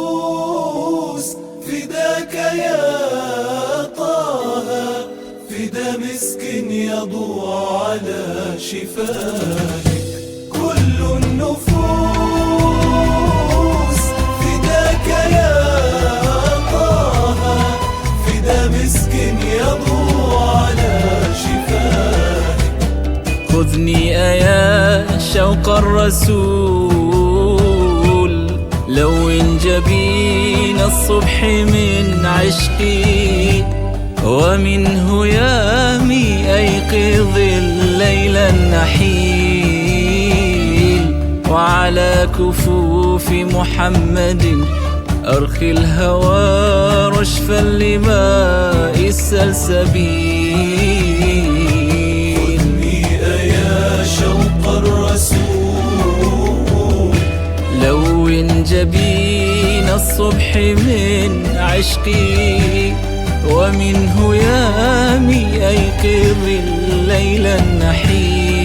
النفوس فداك يا طه، فدا مسك يضوع على شفاك. كل النفوس فداك يا طه، فدا مسك يضوع على شفاك. خذني يا شوق الرسول، لون جبين الصبح من عشقي، ومنه يامي أيقظ الليل النحيل. وعلى كفوف محمد أرخي الهوى رشفا لماء السلسبيل. خذني يا شوق الرسول، لون جبين الصبح من عشقي، ومنه يامي أيقظ الليل النحيل.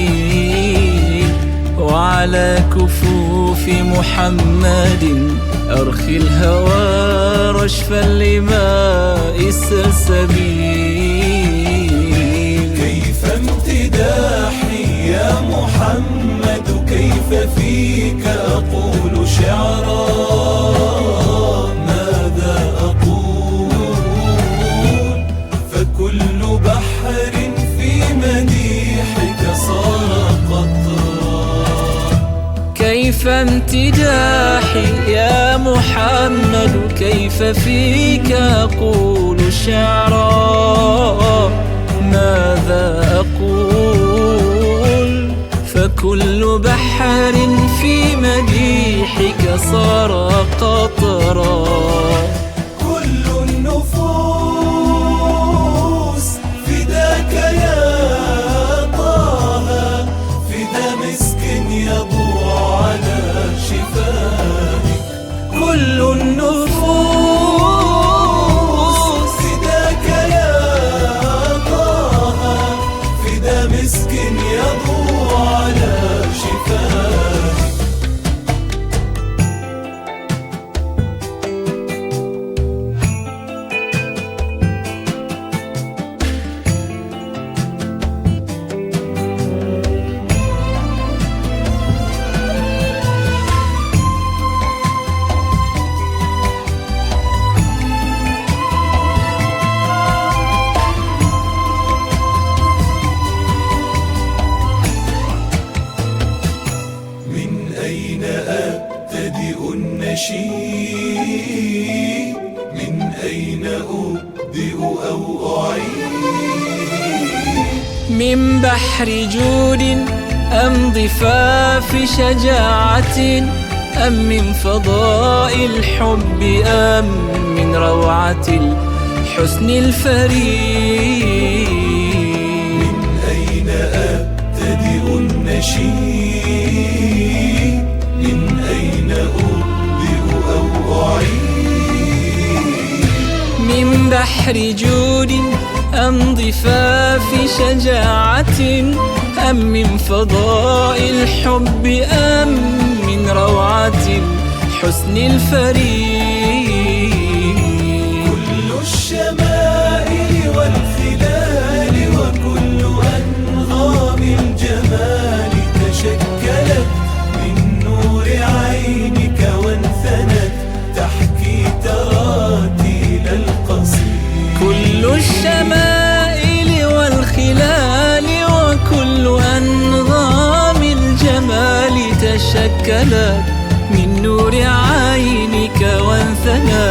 وعلى كفوف محمد أرخي الهوى رشفا لماء السلسبيل. كيف امتداحي يا محمد، كيف فيك أقول شعرا، ماذا أقول؟ فكل بحر في مديحك صار قطرا. كيف امتداحي يا محمد، كيف فيك أقول شعرا، ماذا أقول؟ فكل بحر في مديحك صار قطرا. كل النفوس فداك يا طه، فدا مسك يضوع على شفاك. كل النفوس فداك يا طه، فدا مسك يضوع على شفاك. من أين أبتدئ النشيد، من أين أبدئ أو أعيد؟ من بحر جود أم ضفاف شجاعة، أم من فضاء الحب، أم من روعة الحسن الفريد. من أين أبتدئ النشيد، من أين أبدئ أو أعيد؟ من بحر جود أم ضفاف شجاعة، أم من فضاء الحب، أم من روعة الحسن الفريد. كل الشمائل والخلال الشمائل والخلال وكل أنظام الجمال تشكلت من نور عينك وانثنى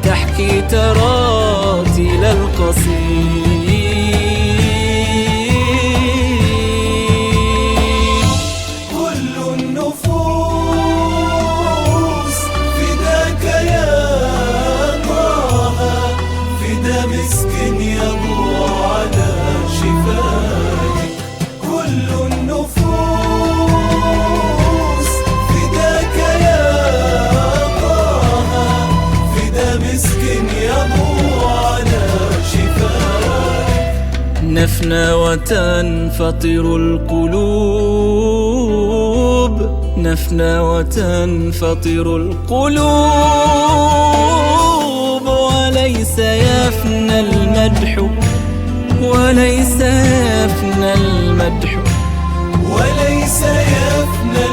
تحكي تراتيل القصيد. كل النفوس فداك يا طه، فدا مسك يضوى على شفاك. كل النفوس فداك يا طه، فدا مسك يضوى على شفاك. نفنى وتنفطر القلوب، نفنى وتنفطر القلوب، وليس يفنى المدح، وليس يفنى المدح، وليس يفنى